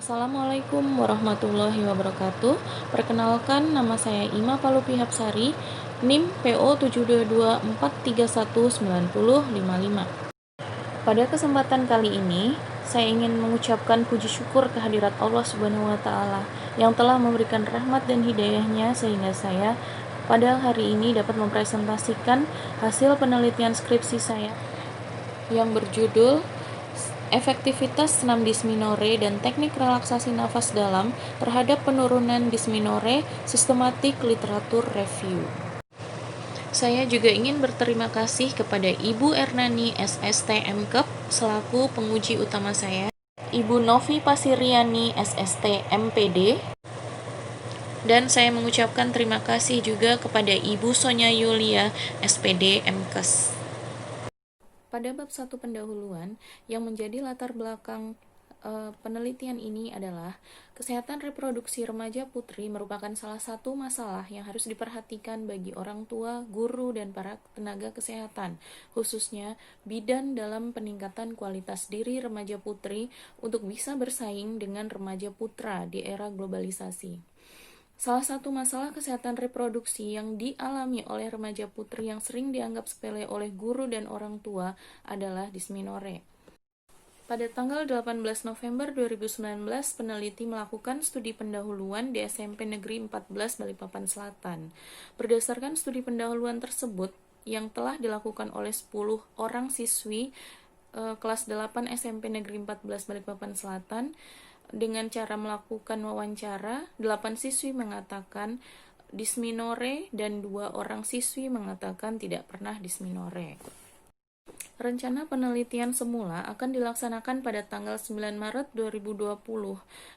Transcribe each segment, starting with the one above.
Assalamualaikum warahmatullahi wabarakatuh. Perkenalkan, nama saya Ima Palupi Hapsari, NIM PO 72243190055. Pada kesempatan kali ini, saya ingin mengucapkan puji syukur kehadirat Allah Subhanahu wa taala yang telah memberikan rahmat dan hidayahnya sehingga saya pada hari ini dapat mempresentasikan hasil penelitian skripsi saya yang berjudul Efektivitas senam dysmenorrhea dan teknik relaksasi nafas dalam terhadap penurunan dysmenorrhea, sistematik literatur review. Saya juga ingin berterima kasih kepada Ibu Ernani SST MKep selaku penguji utama saya, Ibu Novi Pasiriani SST MPD, dan saya mengucapkan terima kasih juga kepada Ibu Sonya Yulia SPD MKes. Pada bab 1 pendahuluan, yang menjadi latar belakang penelitian ini adalah kesehatan reproduksi remaja putri merupakan salah satu masalah yang harus diperhatikan bagi orang tua, guru, dan para tenaga kesehatan, khususnya bidan dalam peningkatan kualitas diri remaja putri untuk bisa bersaing dengan remaja putra di era globalisasi. Salah satu masalah kesehatan reproduksi yang dialami oleh remaja putri yang sering dianggap sepele oleh guru dan orang tua adalah dysmenorrhea. Pada tanggal 18 November 2019, peneliti melakukan studi pendahuluan di SMP Negeri 14 Balikpapan Selatan. Berdasarkan studi pendahuluan tersebut, yang telah dilakukan oleh 10 orang siswi kelas 8 SMP Negeri 14 Balikpapan Selatan, dengan cara melakukan wawancara, 8 siswi mengatakan dysmenorrhea dan 2 orang siswi mengatakan tidak pernah dysmenorrhea. Rencana penelitian semula akan dilaksanakan pada tanggal 9 Maret 2020.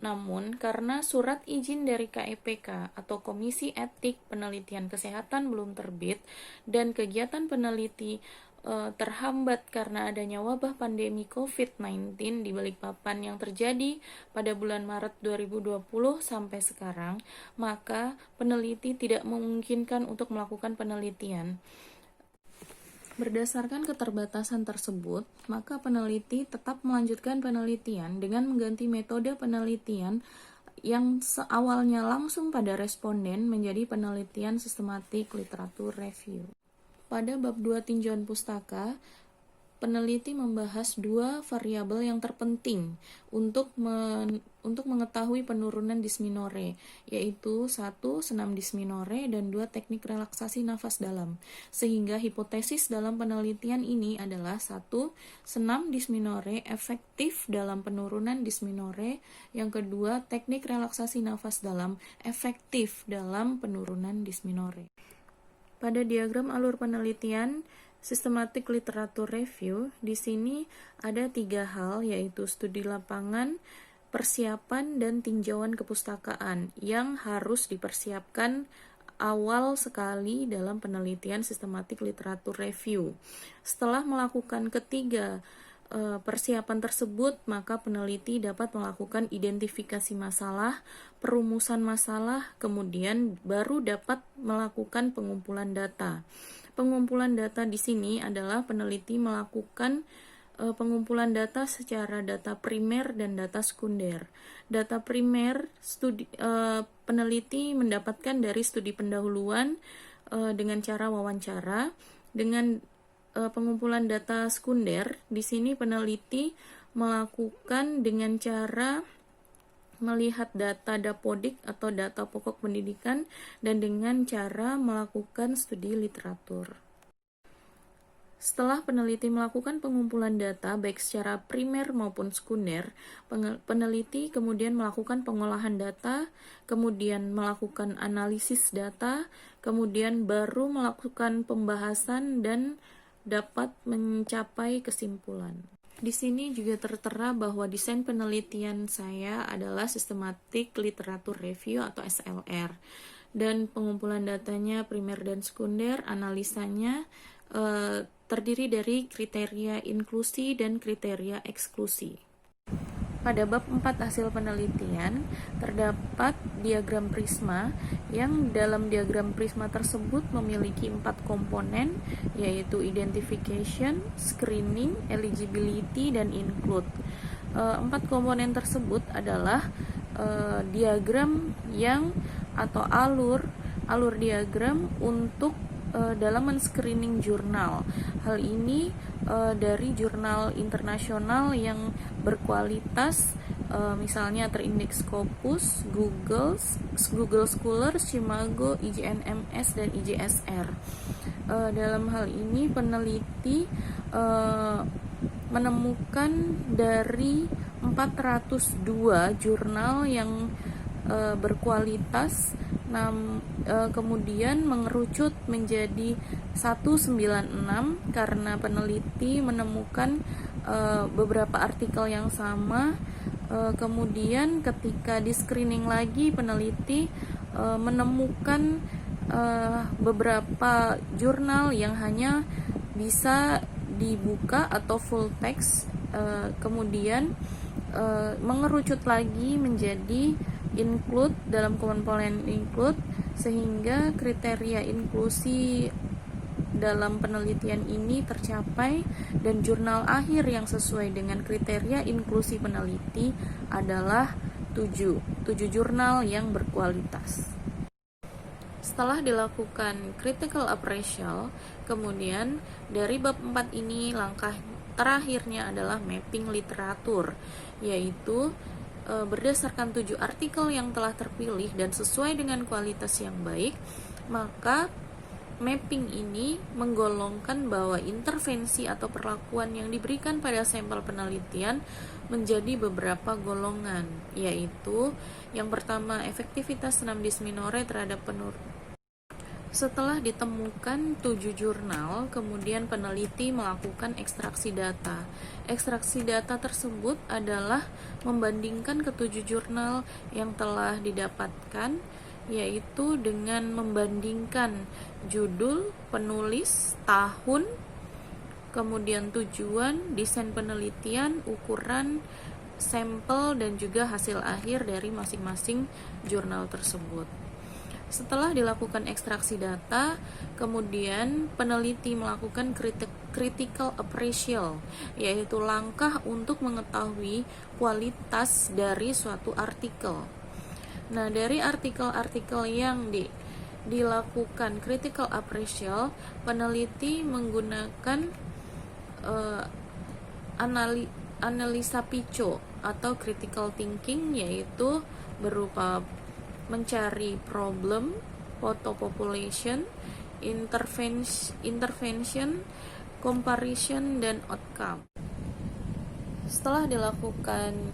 Namun, karena surat izin dari KEPK atau Komisi Etik Penelitian Kesehatan belum terbit dan kegiatan peneliti terhambat karena adanya wabah pandemi COVID-19 di Balikpapan yang terjadi pada bulan Maret 2020 sampai sekarang, maka peneliti tidak memungkinkan untuk melakukan penelitian. Berdasarkan keterbatasan tersebut, maka peneliti tetap melanjutkan penelitian dengan mengganti metode penelitian yang seawalnya langsung pada responden menjadi penelitian sistematik literatur review. Pada bab 2 tinjauan pustaka, peneliti membahas 2 variabel yang terpenting untuk mengetahui penurunan dysmenorrhea, yaitu 1. Senam dysmenorrhea dan 2. Teknik relaksasi nafas dalam. Sehingga hipotesis dalam penelitian ini adalah 1. Senam dysmenorrhea efektif dalam penurunan dysmenorrhea. Yang kedua, teknik relaksasi nafas dalam efektif dalam penurunan dysmenorrhea. Pada diagram alur penelitian sistematik literatur review, di sini ada 3 hal, yaitu studi lapangan, persiapan, dan tinjauan kepustakaan yang harus dipersiapkan awal sekali dalam penelitian sistematik literatur review. Setelah melakukan ketiga persiapan tersebut, maka peneliti dapat melakukan identifikasi masalah, perumusan masalah, kemudian baru dapat melakukan pengumpulan data. Pengumpulan data di sini adalah peneliti melakukan pengumpulan data secara data primer dan data sekunder. Data primer peneliti mendapatkan dari studi pendahuluan dengan cara wawancara. Dengan pengumpulan data sekunder, di sini peneliti melakukan dengan cara melihat data dapodik atau data pokok pendidikan dan dengan cara melakukan studi literatur. Setelah peneliti melakukan pengumpulan data baik secara primer maupun sekunder, peneliti kemudian melakukan pengolahan data, kemudian melakukan analisis data, kemudian baru melakukan pembahasan dan dapat mencapai kesimpulan. Di sini juga tertera bahwa desain penelitian saya adalah sistematik literatur review atau SLR, dan pengumpulan datanya primer dan sekunder, analisanya terdiri dari kriteria inklusi dan kriteria eksklusi. Pada bab 4 hasil penelitian, terdapat diagram prisma yang dalam diagram prisma tersebut memiliki 4 komponen, yaitu identification, screening, eligibility, dan include. Empat komponen tersebut adalah diagram yang atau alur diagram untuk dalam men-screening jurnal. Hal ini dari jurnal internasional yang berkualitas, misalnya terindeks Scopus, Google Scholars, Imago, IJNMS, dan IJSR. Dalam hal ini peneliti menemukan dari 402 jurnal yang berkualitas, kemudian mengerucut menjadi 196 karena peneliti menemukan beberapa artikel yang sama. Kemudian ketika di screening lagi, peneliti menemukan beberapa jurnal yang hanya bisa dibuka atau full text, kemudian mengerucut lagi menjadi include dalam komponen include, sehingga kriteria inklusi dalam penelitian ini tercapai, dan jurnal akhir yang sesuai dengan kriteria inklusi peneliti adalah 7 jurnal yang berkualitas. Setelah dilakukan critical appraisal, kemudian dari bab 4 ini langkah terakhirnya adalah mapping literatur, yaitu berdasarkan 7 artikel yang telah terpilih dan sesuai dengan kualitas yang baik, maka mapping ini menggolongkan bahwa intervensi atau perlakuan yang diberikan pada sampel penelitian menjadi beberapa golongan, yaitu yang pertama efektivitas 6 dysminore terhadap Setelah ditemukan 7 jurnal, kemudian peneliti melakukan ekstraksi data. Ekstraksi data tersebut adalah membandingkan ketujuh jurnal yang telah didapatkan, yaitu dengan membandingkan judul, penulis, tahun, kemudian tujuan, desain penelitian, ukuran, sampel, dan juga hasil akhir dari masing-masing jurnal tersebut. Setelah dilakukan ekstraksi data, kemudian peneliti melakukan critical appraisal, yaitu langkah untuk mengetahui kualitas dari suatu artikel. Nah, dari artikel-artikel yang dilakukan critical appraisal, peneliti menggunakan analisa PICO atau critical thinking, yaitu berupa mencari problem, photo population, intervention, comparison, dan outcome. Setelah dilakukan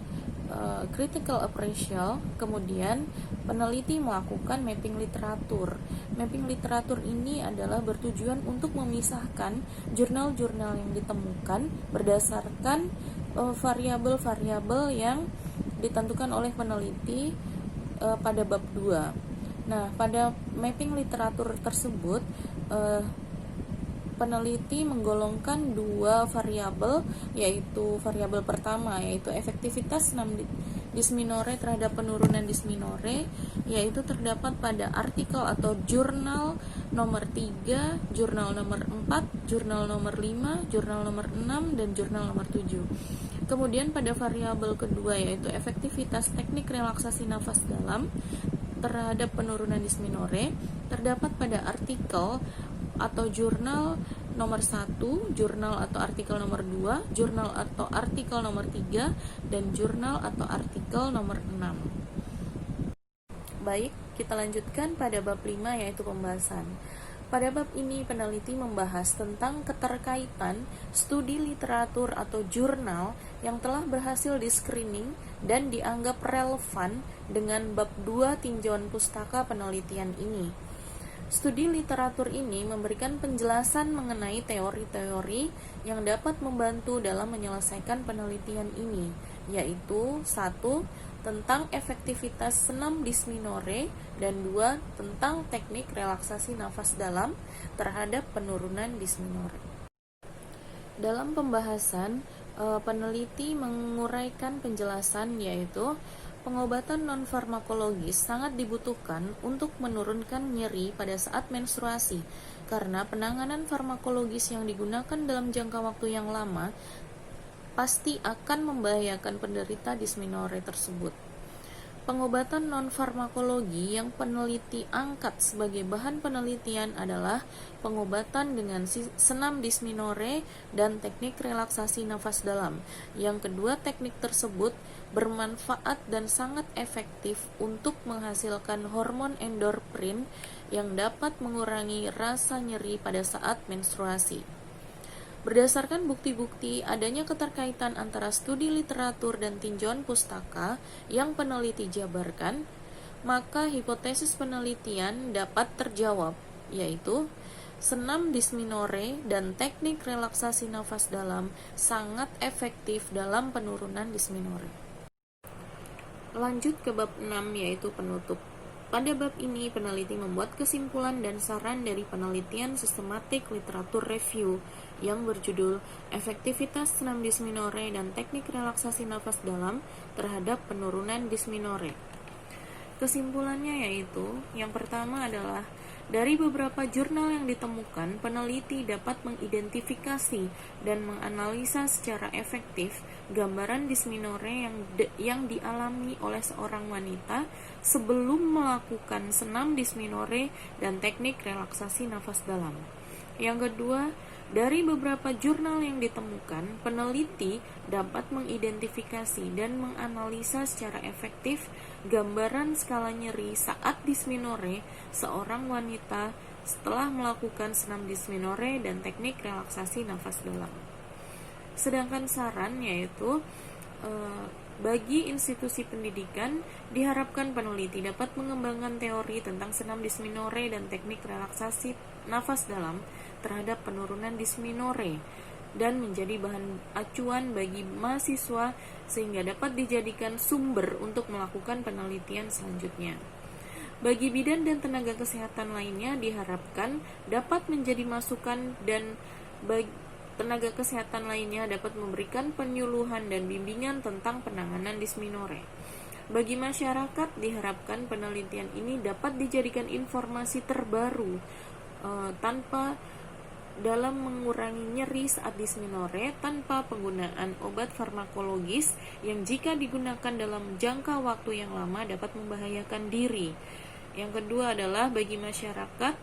critical appraisal, kemudian peneliti melakukan mapping literatur. Mapping literatur ini adalah bertujuan untuk memisahkan jurnal-jurnal yang ditemukan berdasarkan variabel-variabel yang ditentukan oleh peneliti pada bab 2. Nah, pada mapping literatur tersebut peneliti menggolongkan 2 variabel, yaitu variabel pertama yaitu efektivitas 6 dysminore terhadap penurunan dysminore, yaitu terdapat pada artikel atau jurnal nomor 3, jurnal nomor 4, jurnal nomor 5, jurnal nomor 6, dan jurnal nomor 7. Kemudian pada variabel kedua yaitu efektivitas teknik relaksasi nafas dalam terhadap penurunan dysminore, terdapat pada artikel atau jurnal nomor 1, jurnal atau artikel nomor 2, jurnal atau artikel nomor 3, dan jurnal atau artikel nomor 6. Baik, kita lanjutkan pada bab 5 yaitu pembahasan. Pada bab ini peneliti membahas tentang keterkaitan studi literatur atau jurnal yang telah berhasil di-screening dan dianggap relevan dengan bab 2 tinjauan pustaka penelitian ini. Studi literatur ini memberikan penjelasan mengenai teori-teori yang dapat membantu dalam menyelesaikan penelitian ini, yaitu 1. Tentang efektivitas 6 dysminore, dan 2. Tentang teknik relaksasi nafas dalam terhadap penurunan dysminore. Dalam pembahasan, peneliti menguraikan penjelasan, yaitu pengobatan non-farmakologis sangat dibutuhkan untuk menurunkan nyeri pada saat menstruasi, karena penanganan farmakologis yang digunakan dalam jangka waktu yang lama pasti akan membahayakan penderita dysmenorrhea tersebut. Pengobatan non-farmakologi yang peneliti angkat sebagai bahan penelitian adalah pengobatan dengan senam dysmenorrhea dan teknik relaksasi nafas dalam. Yang kedua, teknik tersebut bermanfaat dan sangat efektif untuk menghasilkan hormon endorfin yang dapat mengurangi rasa nyeri pada saat menstruasi. Berdasarkan bukti-bukti adanya keterkaitan antara studi literatur dan tinjauan pustaka yang peneliti jabarkan, maka hipotesis penelitian dapat terjawab, yaitu senam dysmenorrhea dan teknik relaksasi nafas dalam sangat efektif dalam penurunan dysmenorrhea. Lanjut ke bab 6, yaitu penutup. Pada bab ini, peneliti membuat kesimpulan dan saran dari penelitian sistematik literatur review yang berjudul Efektivitas Senam Dysmenorrhea dan Teknik Relaksasi Nafas Dalam terhadap Penurunan Dysmenorrhea. Kesimpulannya yaitu, yang pertama adalah, dari beberapa jurnal yang ditemukan, peneliti dapat mengidentifikasi dan menganalisa secara efektif gambaran dysmenorrhea yang dialami oleh seorang wanita sebelum melakukan senam dysmenorrhea dan teknik relaksasi nafas dalam. Yang kedua, dari beberapa jurnal yang ditemukan, peneliti dapat mengidentifikasi dan menganalisa secara efektif gambaran skala nyeri saat dysmenorrhea seorang wanita setelah melakukan senam dysmenorrhea dan teknik relaksasi nafas dalam. Sedangkan saran yaitu bagi institusi pendidikan, diharapkan peneliti dapat mengembangkan teori tentang senam dysmenorrhea dan teknik relaksasi nafas dalam terhadap penurunan dysmenorrhea dan menjadi bahan acuan bagi mahasiswa sehingga dapat dijadikan sumber untuk melakukan penelitian selanjutnya. Bagi bidan dan tenaga kesehatan lainnya diharapkan dapat menjadi masukan dan tenaga kesehatan lainnya dapat memberikan penyuluhan dan bimbingan tentang penanganan dysmenorrhea. Bagi masyarakat diharapkan penelitian ini dapat dijadikan informasi terbaru tanpa dalam mengurangi nyeri saat dysmenorrhea tanpa penggunaan obat farmakologis yang jika digunakan dalam jangka waktu yang lama dapat membahayakan diri. Yang kedua adalah bagi masyarakat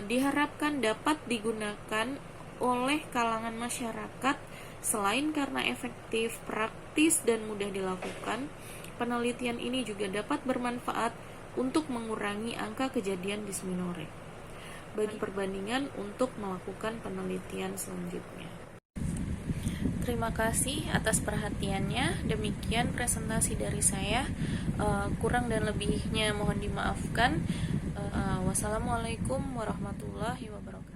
diharapkan dapat digunakan oleh kalangan masyarakat selain karena efektif, praktis, dan mudah dilakukan. Penelitian ini juga dapat bermanfaat untuk mengurangi angka kejadian dysmenorrhea bagi perbandingan untuk melakukan penelitian selanjutnya. Terima kasih atas perhatiannya. Demikian presentasi dari saya. Kurang dan lebihnya mohon dimaafkan. Wassalamualaikum warahmatullahi wabarakatuh.